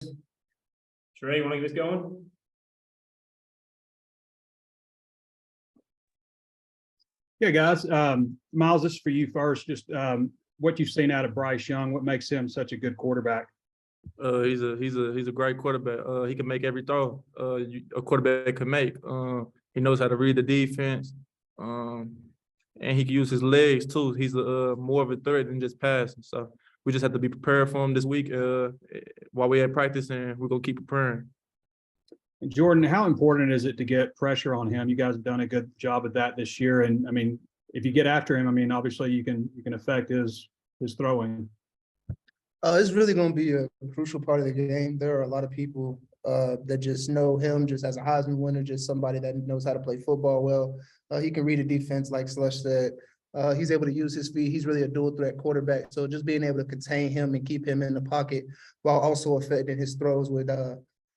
Sheree, you want to get us going? Yeah, guys. Myles, this is for you first. Just what you've seen out of Bryce Young, what makes him such a good quarterback? He's a great quarterback. He can make every throw a quarterback can make. He knows how to read the defense, and he can use his legs too. He's more of a threat than just passing. So we just have to be prepared for him this week while we're at practice, and we're gonna keep preparing. Jordan, how important is it to get pressure on him? You guys have done a good job at that this year, and I mean, if you get after him, I mean, obviously you can affect his throwing. It's really going to be a crucial part of the game. There are a lot of people that just know him just as a Heisman winner, just somebody that knows how to play football well. He can read a defense, like Slush said. He's able to use his feet. He's really a dual threat quarterback. So just being able to contain him and keep him in the pocket while also affecting his throws would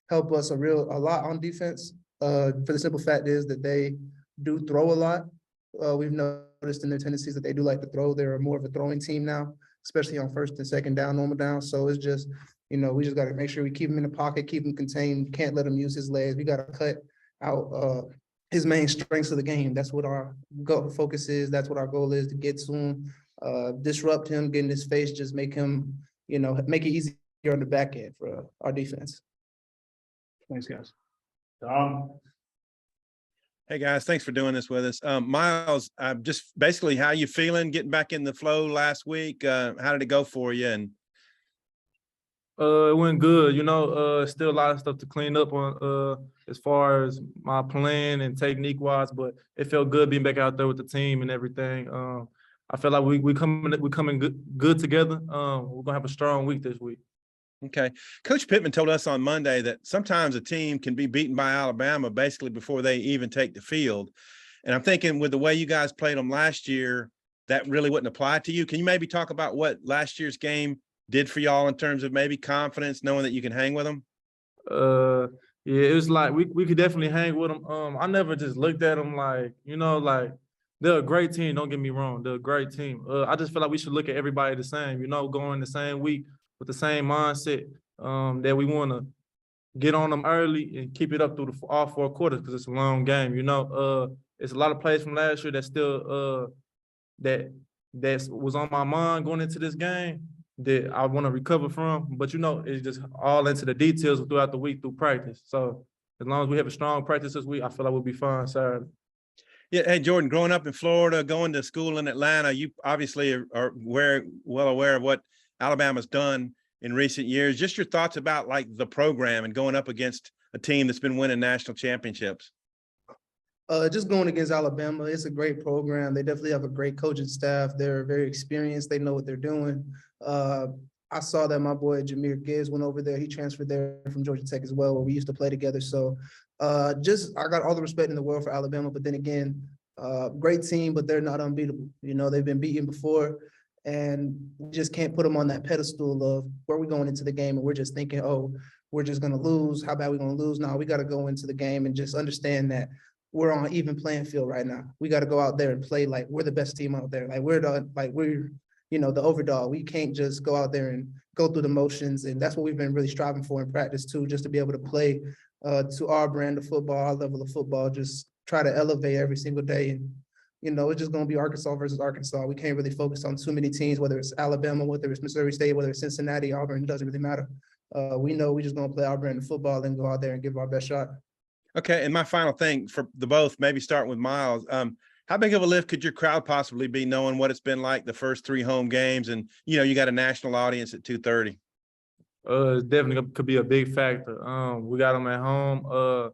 help us a lot on defense. For the simple fact is that they do throw a lot. We've noticed in their tendencies that they do like to throw. They're more of a throwing team now, especially on first and second down, normal down. So it's just, we just got to make sure we keep him in the pocket, keep him contained. Can't let him use his legs. We got to cut out his main strengths of the game. That's what our focus is. That's what our goal is, to get to him, disrupt him, get in his face, just make him, make it easier on the back end for our defense. Thanks, guys. Hey guys, thanks for doing this with us. Myles, just basically how you feeling getting back in the flow last week? How did it go for you? And it went good. Still a lot of stuff to clean up on as far as my plan and technique wise, but it felt good being back out there with the team and everything. I feel like we coming good together. We're gonna have a strong week this week. okay, Coach Pittman told us on Monday that sometimes a team can be beaten by Alabama basically before they even take the field. And I'm thinking with the way you guys played them last year, that really wouldn't apply to you. Can you maybe talk about what last year's game did for y'all in terms of maybe confidence, knowing that you can hang with them? Yeah, it was like we could definitely hang with them. I never just looked at them like they're a great team. Don't get me wrong, they're a great team. I just feel like we should look at everybody the same. Going the same week with the same mindset that we want to get on them early and keep it up through all 4 quarters because it's a long game. It's a lot of plays from last year that still that was on my mind going into this game that I want to recover from. But it's just all into the details throughout the week through practice. So as long as we have a strong practice this week, I feel like we'll be fine Saturday. Yeah. Hey, Jordan, growing up in Florida, going to school in Atlanta, you obviously are well aware of what Alabama's done in recent years. Just your thoughts about like the program and going up against a team that's been winning national championships. Just going against Alabama, it's a great program. They definitely have a great coaching staff. They're very experienced. They know what they're doing. I saw that my boy Jameer Gibbs went over there. He transferred there from Georgia Tech as well, where we used to play together. So I got all the respect in the world for Alabama, but then again, great team, but they're not unbeatable. They've been beaten before. And we just can't put them on that pedestal of where we're going into the game and we're just thinking, oh, we're just going to lose. How bad we going to lose? No, we got to go into the game and just understand that we're on an even playing field right now. We got to go out there and play like we're the best team out there. Like we're the overdog. We can't just go out there and go through the motions. And that's what we've been really striving for in practice too, just to be able to play to our brand of football, our level of football, just try to elevate every single day. And it's just going to be Arkansas versus Arkansas. We can't really focus on too many teams, whether it's Alabama, whether it's Missouri State, whether it's Cincinnati, Auburn, it doesn't really matter. We know we're just going to play our brand of football and go out there and give our best shot. Okay. And my final thing for the both, maybe starting with Myles, how big of a lift could your crowd possibly be knowing what it's been like the first 3 home games? And, you got a national audience at 2:30. It definitely could be a big factor. We got them at home.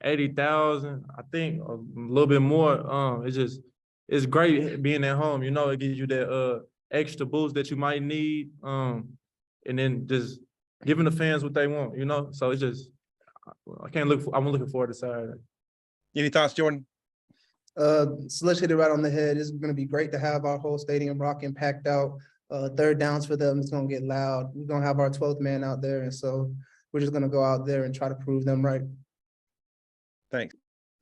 80,000, I think a little bit more. It's great being at home. It gives you that extra boost that you might need. And then just giving the fans what they want. So it's just I'm looking forward to Saturday. Any thoughts, Jordan? Slush hit it right on the head. It's going to be great to have our whole stadium rocking, packed out. Third downs for them, it's going to get loud. We're going to have our 12th man out there, and so we're just going to go out there and try to prove them right. Thanks.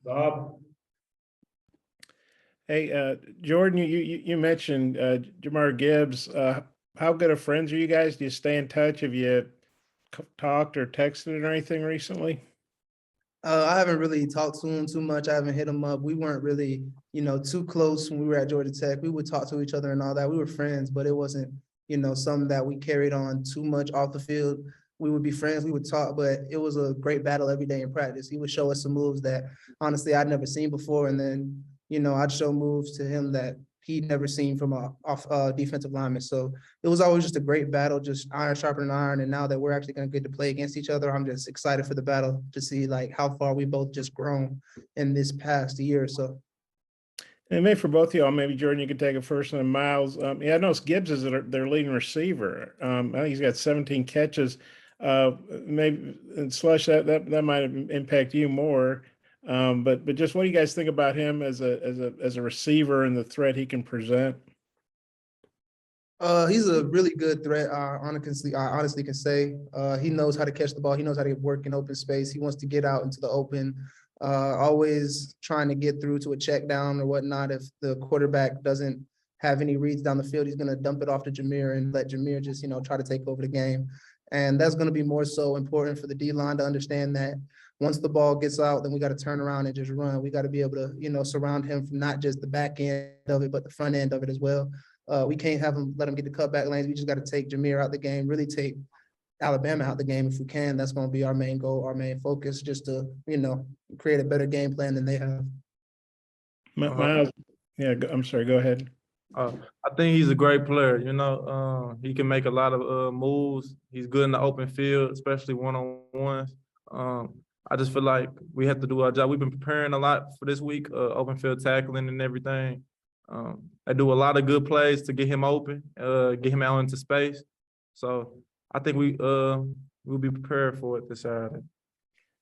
Bob. Hey, Jordan, you mentioned Jameer Gibbs. How good of friends are you guys? Do you stay in touch? Have you talked or texted or anything recently? I haven't really talked to him too much. I haven't hit him up. We weren't really, too close when we were at Georgia Tech. We would talk to each other and all that. We were friends, but it wasn't, something that we carried on too much off the field. We would be friends, we would talk, but it was a great battle every day in practice. He would show us some moves that honestly I'd never seen before. And then, I'd show moves to him that he'd never seen from a defensive lineman. So it was always just a great battle, just iron sharpening iron. And now that we're actually going to get to play against each other, I'm just excited for the battle to see like how far we both just grown in this past year or so. And maybe for both of y'all, maybe Jordan, you could take it first, and then Myles. Yeah, I noticed Gibbs is their leading receiver. I think he's got 17 catches. Maybe and Slush that might impact you more. But just what do you guys think about him as a receiver and the threat he can present? He's a really good threat. I honestly can say he knows how to catch the ball. He knows how to work in open space. He wants to get out into the open. Always trying to get through to a check down or whatnot. If the quarterback doesn't have any reads down the field, he's going to dump it off to Jameer and let Jameer just, try to take over the game. And that's going to be more so important for the D-line to understand that once the ball gets out, then we got to turn around and just run. We got to be able to, surround him from not just the back end of it, but the front end of it as well. We can't let him get the cutback lanes. We just got to take Jameer out the game, really take Alabama out the game if we can. That's going to be our main goal, our main focus, just to, create a better game plan than they have. Myles, yeah, I'm sorry, go ahead. I think he's a great player. He can make a lot of moves. He's good in the open field, especially one-on-ones. I just feel like we have to do our job. We've been preparing a lot for this week, open field tackling and everything. I do a lot of good plays to get him open, get him out into space. So I think we'll be prepared for it this Saturday.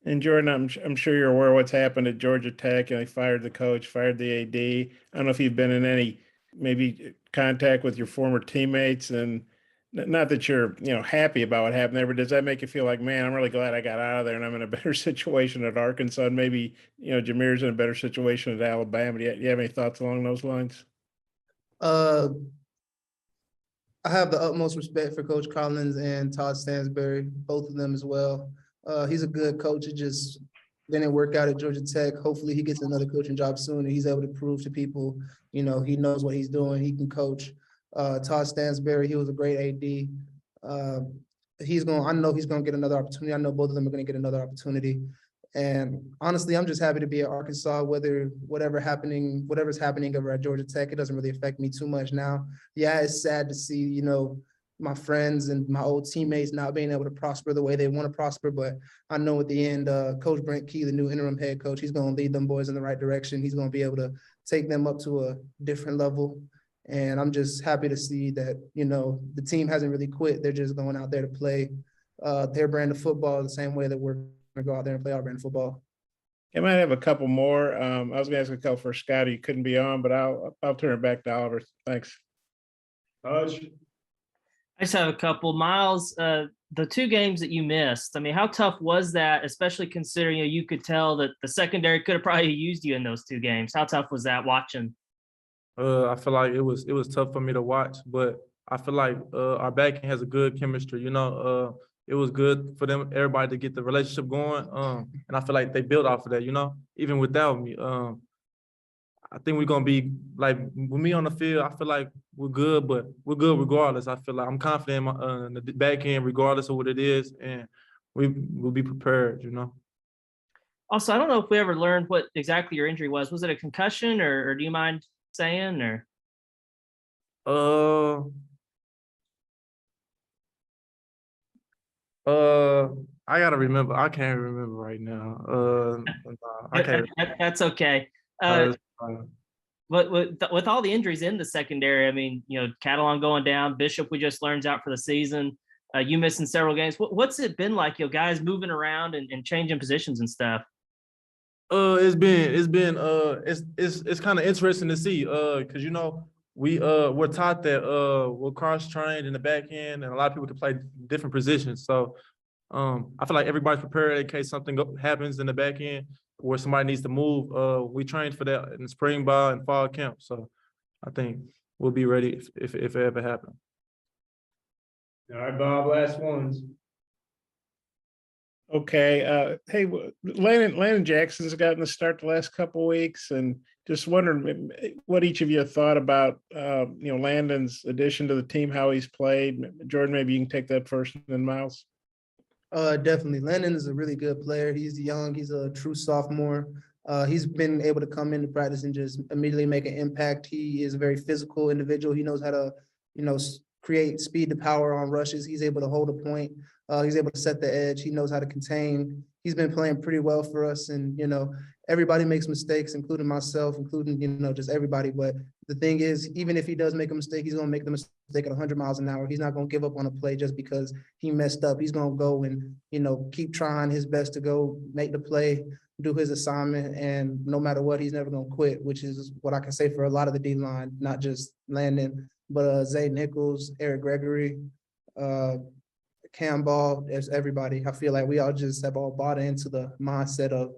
And Jordan, I'm sure you're aware of what's happened at Georgia Tech. They fired the coach, fired the AD. I don't know if you've been in any maybe contact with your former teammates, and not that you're happy about what happened there, but does that make you feel like, man, I'm really glad I got out of there and I'm in a better situation at Arkansas, and maybe Jameer's in a better situation at Alabama? Do you have any thoughts along those lines? I have the utmost respect for Coach Collins and Todd Stansbury, both of them as well. He's a good coach. It just didn't work out at Georgia Tech. Hopefully he gets another coaching job soon and he's able to prove to people, he knows what he's doing. He can coach. Todd Stansbury, he was a great AD. I know he's going to get another opportunity. I know both of them are going to get another opportunity. And honestly, I'm just happy to be at Arkansas, whatever's happening over at Georgia Tech, it doesn't really affect me too much now. Yeah, it's sad to see, my friends and my old teammates not being able to prosper the way they want to prosper. But I know at the end, Coach Brent Key, the new interim head coach, he's going to lead them boys in the right direction. He's going to be able to take them up to a different level. And I'm just happy to see that, the team hasn't really quit. They're just going out there to play their brand of football the same way that we're going to go out there and play our brand of football. I might have a couple more. I was going to ask a couple for Scotty. You couldn't be on, but I'll turn it back to Oliver. Thanks. I just have a couple. Myles, the two games that you missed, I mean, how tough was that, especially considering you could tell that the secondary could have probably used you in those two games? How tough was that watching? I feel like it was tough for me to watch, but I feel like our back end has a good chemistry. It was good for everybody to get the relationship going. And I feel like they built off of that, even without me. I think we're gonna be like, with me on the field, I feel like we're good, but we're good regardless. I feel like I'm confident in the back end regardless of what it is, and we'll be prepared, Also, I don't know if we ever learned what exactly your injury was. Was it a concussion, or do you mind saying, or? I gotta remember. I can't remember right now. I can't. That's okay. But with all the injuries in the secondary, I mean, Catalan going down, Bishop we just learned out for the season. You missing several games. What's it been like, guys moving around and changing positions and stuff? It's kind of interesting to see, because we're taught that we're cross-trained in the back end, and a lot of people can play different positions. So I feel like everybody's prepared in case something happens in the back end where somebody needs to move. We trained for that in the spring ball and fall camp. So I think we'll be ready if it ever happens. All right, Bob, last ones. Okay, hey, Landon Jackson's gotten the start the last couple weeks, and just wondering what each of you thought about, Landon's addition to the team, how he's played. Jordan, maybe you can take that first, and then Myles. Definitely. Landon is a really good player. He's young. He's a true sophomore. He's been able to come into practice and just immediately make an impact. He is a very physical individual. He knows how to, create speed to power on rushes. He's able to hold a point. He's able to set the edge. He knows how to contain. He's been playing pretty well for us. And, everybody makes mistakes, including myself, including, just everybody. But the thing is, even if he does make a mistake, he's going to make the mistake at 100 miles an hour. He's not going to give up on a play just because he messed up. He's going to go and, keep trying his best to go make the play, do his assignment. And no matter what, he's never going to quit, which is what I can say for a lot of the D line, not just Landon, but Zay Nichols, Eric Gregory, Cam Ball, there's everybody. I feel like we all just have all bought into the mindset of,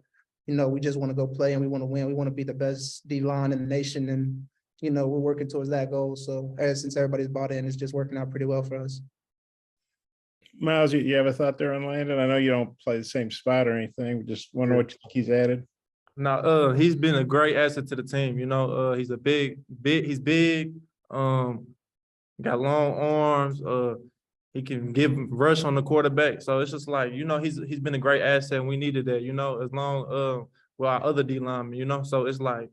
we just want to go play and we want to win. We want to be the best D line in the nation. And, we're working towards that goal. So since everybody's bought in, it's just working out pretty well for us. Myles, you have a thought there on Landon? I know you don't play the same spot or anything, just wonder what you think he's added. Now, he's been a great asset to the team. He's he's big, got long arms, he can rush on the quarterback. So it's just like, he's been a great asset, and we needed that, as long with our other D linemen, so it's like,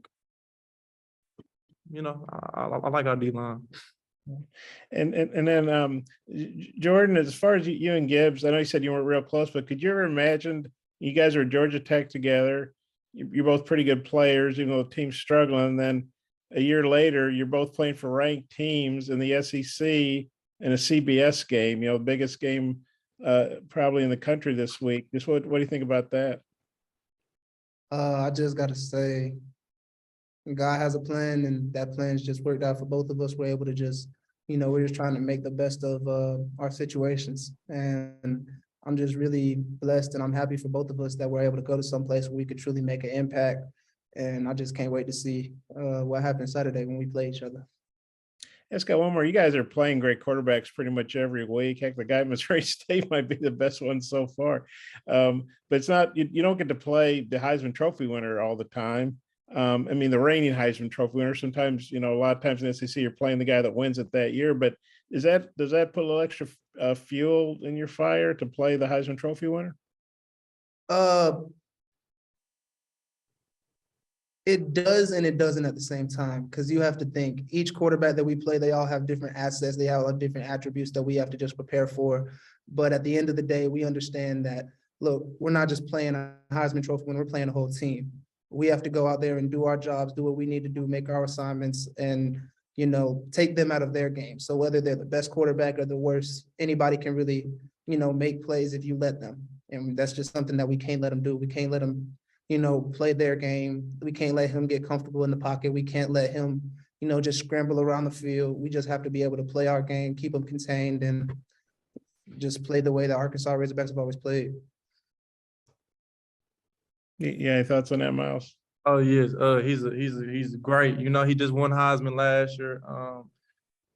I like our D line. And then Jordan, as far as you and Gibbs, I know you said you weren't real close, but could you ever imagine you guys are at Georgia Tech together? You're both pretty good players, even though the team's struggling. And then a year later, you're both playing for ranked teams in the SEC in a CBS game, the biggest game probably in the country this week. Just what do you think about that? I just got to say, God has a plan, and that plan's just worked out for both of us. We're able to just, we're just trying to make the best of our situations. And I'm just really blessed, and I'm happy for both of us that we're able to go to some place where we could truly make an impact. And I just can't wait to see what happens Saturday when we play each other. Let's go one more. You guys are playing great quarterbacks pretty much every week. Heck, the guy at Missouri State might be the best one so far. But it's not, you don't get to play the Heisman Trophy winner all the time. The reigning Heisman Trophy winner, sometimes, a lot of times in the SEC, you're playing the guy that wins it that year. But does that put a little extra fuel in your fire to play the Heisman Trophy winner? It does and it doesn't at the same time, because you have to think each quarterback that we play, they all have different assets. They have all different attributes that we have to just prepare for. But at the end of the day, we understand that, look, we're not just playing a Heisman Trophy when we're playing a whole team. We have to go out there and do our jobs, do what we need to do, make our assignments, and, take them out of their game. So whether they're the best quarterback or the worst, anybody can really, make plays if you let them. And that's just something that we can't let them do. We can't let them, play their game. We can't let him get comfortable in the pocket. We can't let him, just scramble around the field. We just have to be able to play our game, keep them contained, and just play the way the Arkansas Razorbacks have always played. Yeah, any thoughts on that, Myles? Oh yes, he's great. He just won Heisman last year.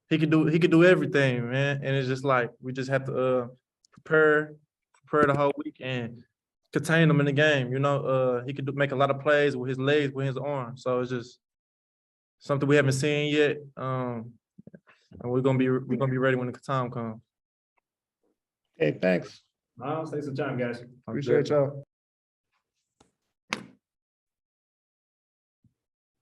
He could do everything, man. And it's just like we just have to prepare the whole week and contain him in the game. He could make a lot of plays with his legs, with his arms. So it's just something we haven't seen yet. And we're gonna be ready when the time comes. Okay, thanks. Myles, thanks for the time, guys. Appreciate y'all.